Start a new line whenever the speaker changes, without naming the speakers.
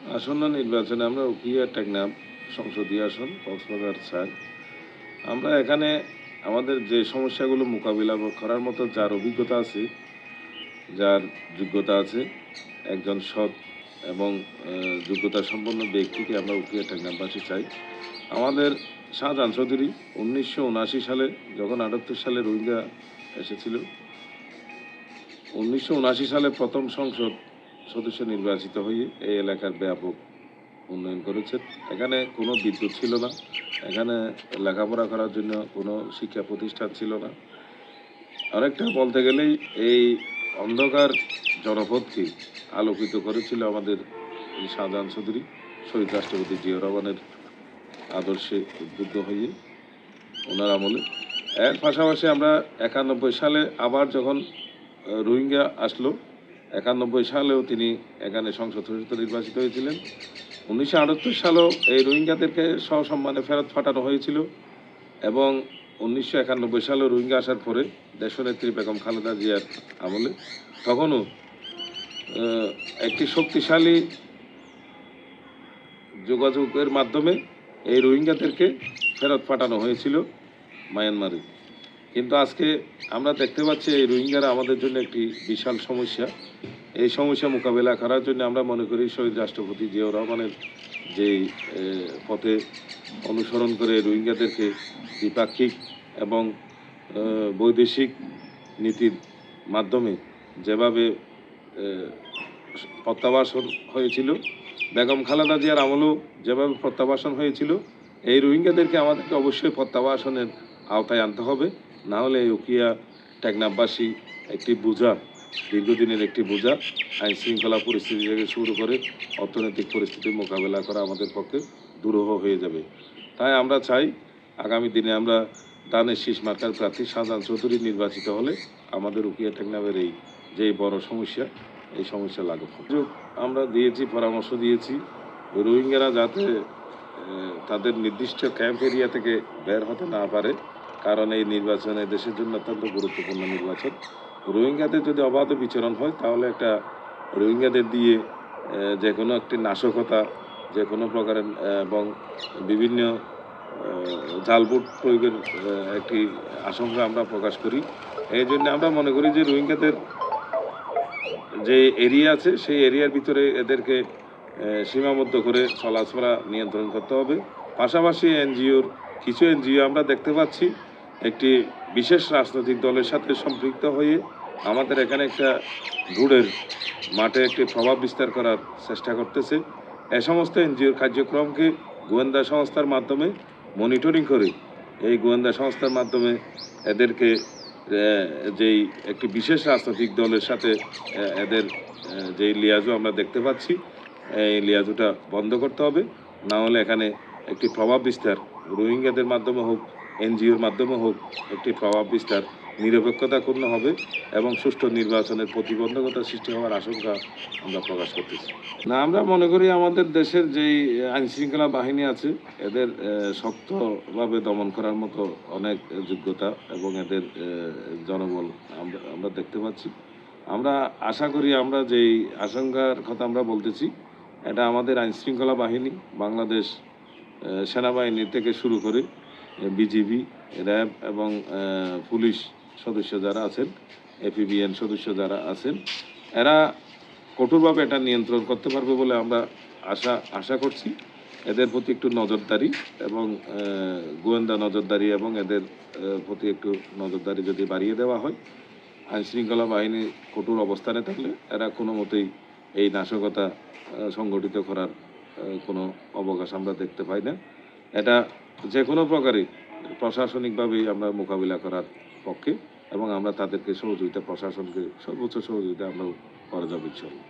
আসন্ন নির্বাচনে আমরা উখিয়া টেকনাফ সংসদীয় আসন কক্সবাজার ৪। আমরা এখানে আমাদের যে সমস্যাগুলো মোকাবিলা করার মতো যার অভিজ্ঞতা আছে, যার যোগ্যতা আছে, একজন সৎ এবং যোগ্যতা সম্পন্ন ব্যক্তিকে আমরা উখিয়া টেকনাফবাসী চাই। আমাদের শাহজাহান চৌধুরী ১৯৭৯ সালে যখন ৭৮ সালে রোহিঙ্গা এসেছিল, ১৯৭৯ সালে প্রথম সংসদ সদস্য নির্বাচিত হয়ে এই এলাকার ব্যাপক উন্নয়ন করেছেন। এখানে কোনো বিদ্যুৎ ছিল না, এখানে লেখাপড়া করার জন্য কোনো শিক্ষা প্রতিষ্ঠান ছিল না। অনেকটা বলতে গেলেই এই অন্ধকার জনপদকে আলোকিত করেছিল আমাদের এই শাহজাহান চৌধুরী, শহীদ রাষ্ট্রপতি জিয়াউর রহমানের আদর্শে উদ্বুদ্ধ হয়ে ওনার আমলে। এর পাশাপাশি আমরা ৯১ সালে আবার যখন রোহিঙ্গা আসলো, ৯১ সালেও তিনি এখানে সংসদ সদস্য নির্বাচিত হয়েছিলেন। ১৯৭৮ সালেও এই রোহিঙ্গাদেরকে সসম্মানে ফেরত পাঠানো হয়েছিল এবং ১৯৯১ সালে রোহিঙ্গা আসার পরে দেশনেত্রী বেগম খালেদা জিয়ার আমলে তখনও একটি শক্তিশালী যোগাযোগের মাধ্যমে এই রোহিঙ্গাদেরকে ফেরত পাঠানো হয়েছিল মায়ানমারে। কিন্তু আজকে আমরা দেখতে পাচ্ছি এই রোহিঙ্গারা আমাদের জন্য একটি বিশাল সমস্যা। এই সমস্যা মোকাবেলা করার জন্য আমরা মনে করি শহীদ রাষ্ট্রপতি জিয়াউর রহমানের যেই পথে অনুসরণ করে রোহিঙ্গাদেরকে দ্বিপাক্ষিক এবং বৈদেশিক নীতির মাধ্যমে যেভাবে প্রত্যাবাসন হয়েছিল, বেগম খালেদা জিয়ার আমলেও যেভাবে প্রত্যাবাসন হয়েছিল, এই রোহিঙ্গাদেরকে আমাদেরকে অবশ্যই প্রত্যাবাসনের আওতায় আনতে হবে। না হলে এই উখিয়া টেকনাফবাসী একটি বোঝা, দীর্ঘদিনের একটি বোঝা, আইন শৃঙ্খলা পরিস্থিতি থেকে শুরু করে অর্থনৈতিক পরিস্থিতির মোকাবেলা করা আমাদের পক্ষে দুরূহ হয়ে যাবে। তাই আমরা চাই আগামী দিনে আমরা ধানের শীষ মার্কার প্রার্থী শাহজাহান চৌধুরী নির্বাচিত হলে আমাদের উখিয়া টেকনাফের এই যে বড় সমস্যা, এই সমস্যা লাঘব হবে। আমরা দিয়েছি, পরামর্শ দিয়েছি রোহিঙ্গারা যাতে তাদের নির্দিষ্ট ক্যাম্প এরিয়া থেকে বের হতে না পারে, কারণ এই নির্বাচনে দেশের জন্য অত্যন্ত গুরুত্বপূর্ণ নির্বাচন। রোহিঙ্গাদের যদি অবাধ বিচরণ হয় তাহলে একটা রোহিঙ্গাদের দিয়ে যে কোনো একটি নাশকতা, যে কোনো প্রকারের এবং বিভিন্ন জালভোট প্রয়োগের একটি আশঙ্কা আমরা প্রকাশ করি। এই জন্য আমরা মনে করি যে রোহিঙ্গাদের যে এরিয়া আছে সেই এরিয়ার ভিতরে এদেরকে সীমাবদ্ধ করে চলাফেরা নিয়ন্ত্রণ করতে হবে। পাশাপাশি কিছু এনজিও আমরা দেখতে পাচ্ছি একটি বিশেষ রাজনৈতিক দলের সাথে সম্পৃক্ত হয়ে আমাদের এখানে একটা ভোটের মাঠে একটি প্রভাব বিস্তার করার চেষ্টা করতেছে। এ সমস্ত এনজিওর কার্যক্রমকে গোয়েন্দা সংস্থার মাধ্যমে মনিটরিং করে এই গোয়েন্দা সংস্থার মাধ্যমে এদেরকে যেই একটি বিশেষ রাজনৈতিক দলের সাথে এদের যেই লিয়াজু আমরা দেখতে পাচ্ছি, এই লিয়াজুটা বন্ধ করতে হবে। না হলে এখানে একটি প্রভাব বিস্তার রোহিঙ্গাদের মাধ্যমে হোক, এনজিওর মাধ্যমে হোক, একটি প্রভাব বিস্তার নিরপেক্ষতাপূর্ণ হবে এবং সুষ্ঠু নির্বাচনের প্রতিবন্ধকতা সৃষ্টি হওয়ার আশঙ্কা আমরা প্রকাশ করতেছি। না, আমরা মনে করি আমাদের দেশের যেই আইনশৃঙ্খলা বাহিনী আছে এদের শক্তভাবে দমন করার মতো অনেক যোগ্যতা এবং এদের জনবল আমরা দেখতে পাচ্ছি। আমরা আশা করি আমরা যেই আশঙ্কার কথা আমরা বলতেছি, এটা আমাদের আইনশৃঙ্খলা বাহিনী, বাংলাদেশ সেনাবাহিনী থেকে শুরু করে বিজিবি, র্যাব এবং পুলিশ সদস্য যারা আছেন, এপিবিএন সদস্য যারা আছেন, এরা কঠোরভাবে এটা নিয়ন্ত্রণ করতে পারবে বলে আমরা আশা করছি। এদের প্রতি একটু নজরদারি এবং গোয়েন্দা নজরদারি এবং এদের প্রতি একটু নজরদারি যদি বাড়িয়ে দেওয়া হয়, আইনশৃঙ্খলা বাহিনী কঠোর অবস্থানে থাকলে এরা কোনো মতেই এই নাশকতা সংগঠিত করার কোনো অবকাশ আমরা দেখতে পাই না। এটা যে কোনো প্রকারে প্রশাসনিকভাবেই আমরা মোকাবিলা করার পক্ষে এবং আমরা তাদেরকে সহযোগিতা, প্রশাসনকে সর্বোচ্চ সহযোগিতা আমরা করে যাবো ইনশাআল্লাহ।